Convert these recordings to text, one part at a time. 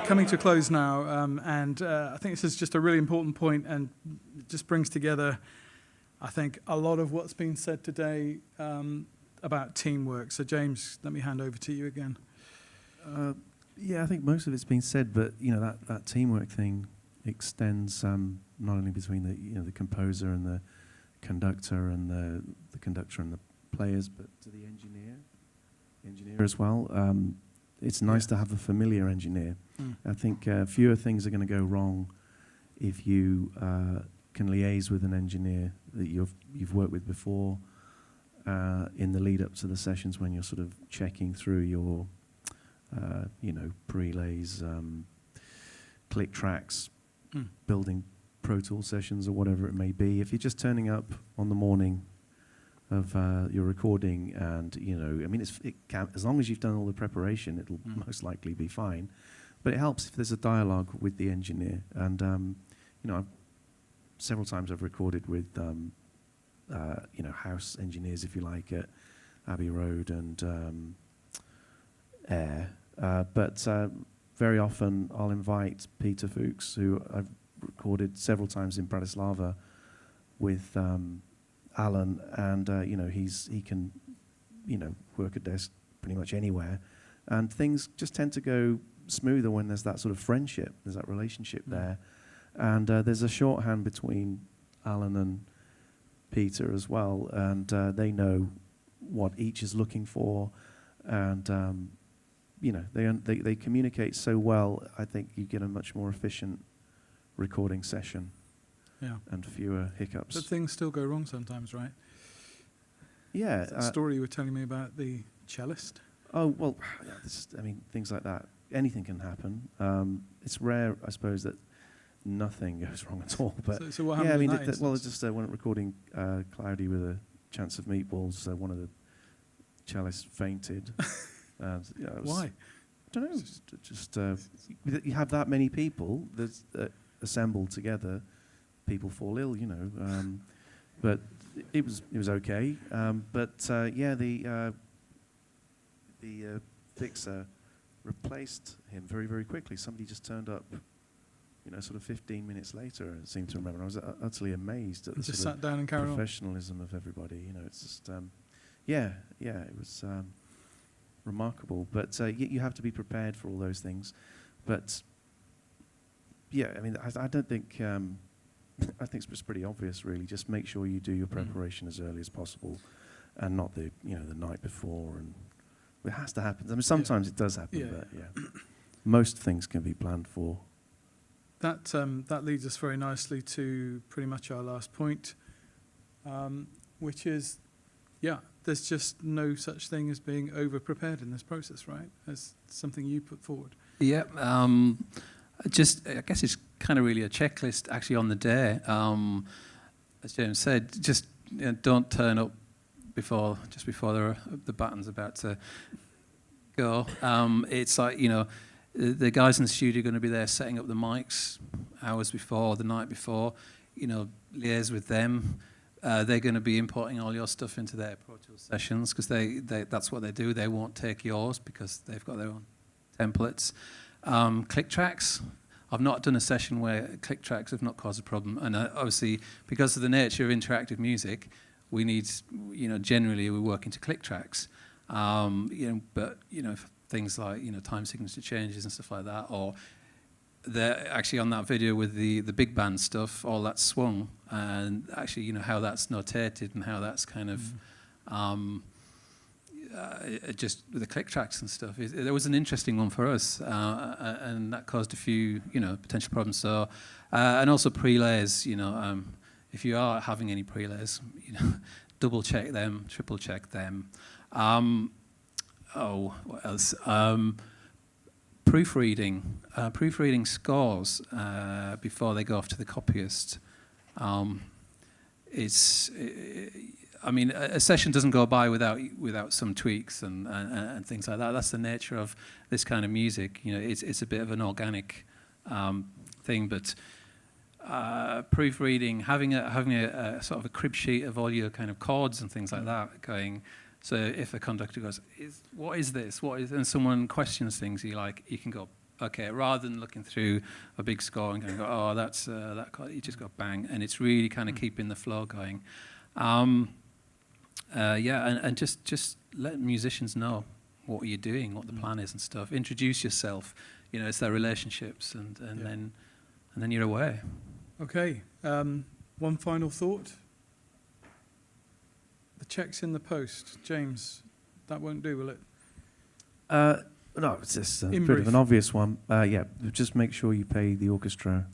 coming to a close now, and I think this is just a really important point, and it just brings together, I think, a lot of what's been said today about teamwork. So, James, let me hand over to you again. Yeah, I think most of it's been said, but that teamwork thing extends not only between the composer and the conductor and the conductor and the players, but to the engineer as well. It's nice to have a familiar engineer. I think fewer things are going to go wrong if you can liaise with an engineer that you've worked with before in the lead up to the sessions when you're sort of checking through your prelays, click tracks, building Pro Tools sessions or whatever it may be. If you're just turning up on the morning of your recording, and as long as you've done all the preparation, it'll most likely be fine. But it helps if there's a dialogue with the engineer. And several times I've recorded with house engineers, if you like, at Abbey Road and Air. But very often I'll invite Peter Fuchs, who I've recorded several times in Bratislava with Alan, and he can work a desk pretty much anywhere, and things just tend to go smoother when there's that sort of friendship, there's that relationship there, and there's a shorthand between Alan and Peter as well, and they know what each is looking for, and they communicate so well. I think you get a much more efficient recording session. Yeah. And fewer hiccups. But things still go wrong sometimes, right? Yeah. The story you were telling me about the cellist. Oh, well, things like that. Anything can happen. It's rare, I suppose, that nothing goes wrong at all. But so what happened in that instance? Well, it's just when recording Cloudy with a Chance of Meatballs, one of the cellists fainted. Why? I don't know. Just you have that many people that assemble together. People fall ill, but it was okay. The fixer replaced him very, very quickly. Somebody just turned up, sort of 15 minutes later. I seem to remember. I was utterly amazed at the just sort sat down and carried on. Professionalism of everybody. It's just it was remarkable. But you have to be prepared for all those things. But I don't think. I think it's just pretty obvious, really. Just make sure you do your preparation as early as possible, and not the night before. And it has to happen. I mean, sometimes it does happen, but most things can be planned for. That leads us very nicely to pretty much our last point, which is, there's just no such thing as being over-prepared in this process, right? That's something you put forward. Yeah. I guess it's kind of really a checklist actually on the day. As James said, just don't turn up just before the baton's about to go. It's like, the guys in the studio are going to be there setting up the mics hours before, the night before, liaise with them. They're going to be importing all your stuff into their Pro Tools sessions because that's what they do. They won't take yours because they've got their own templates. Click tracks. I've not done a session where click tracks have not caused a problem, and obviously because of the nature of interactive music, we need, generally we're working to click tracks, but things like time signature changes and stuff like that, or they're actually on that video with the big band stuff, all that's swung, and actually how that's notated and how that's kind of. Just with the click tracks and stuff, there was an interesting one for us, and that caused a few, potential problems. So, and also prelays, if you are having any prelays, double check them, triple check them. What else? Proofreading scores before they go off to the copyist. A session doesn't go by without some tweaks and things like that. That's the nature of this kind of music. It's a bit of an organic thing, but proofreading, having a sort of a crib sheet of all your kind of chords and things like that going. So if a conductor goes, "What is this? What is?" and someone questions things, you can go, okay, rather than looking through a big score and going, oh, that's that chord, you just go bang, and it's really kind of keeping the flow going. And just let musicians know what you're doing, what the plan is and stuff. Introduce yourself. You know, it's their relationships, and then you're away. Okay. One final thought. The check's in the post. James, that won't do, will it? No, it's just a In bit of brief. an obvious one. Just make sure you pay the orchestra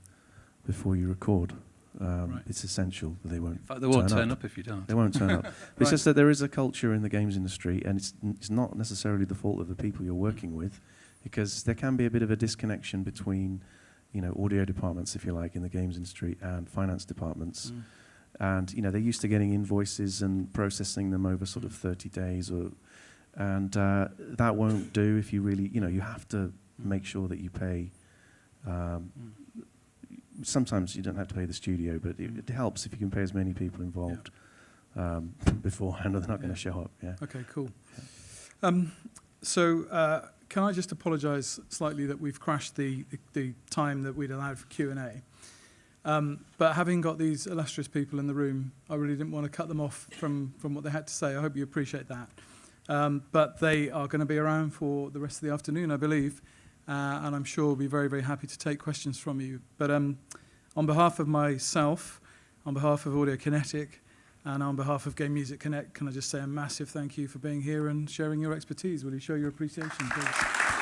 before you record. Right. It's essential that they won't. In fact, they won't turn up if you don't. They won't turn up. It's Right. just that there is a culture in the games industry, and it's not necessarily the fault of the people you're working with, because there can be a bit of a disconnection between, you know, audio departments, if you like, in the games industry and finance departments. And, you know, they're used to getting invoices and processing them over sort of 30 days, and that won't do if you really, you know, you have to make sure that you pay. Sometimes you don't have to pay the studio, but it helps if you can pay as many people involved beforehand, or they're not going to show up. Yeah. Okay, cool. So can I just apologise slightly that we've crashed the time that we'd allowed for Q&A. But having got these illustrious people in the room, I really didn't want to cut them off from what they had to say. I hope you appreciate that. But they are going to be around for the rest of the afternoon, I believe, and I'm sure we'll be very, very happy to take questions from you. But on behalf of myself, on behalf of Audiokinetic, and on behalf of Game Music Connect, can I just say a massive thank you for being here and sharing your expertise? Will you show your appreciation, please?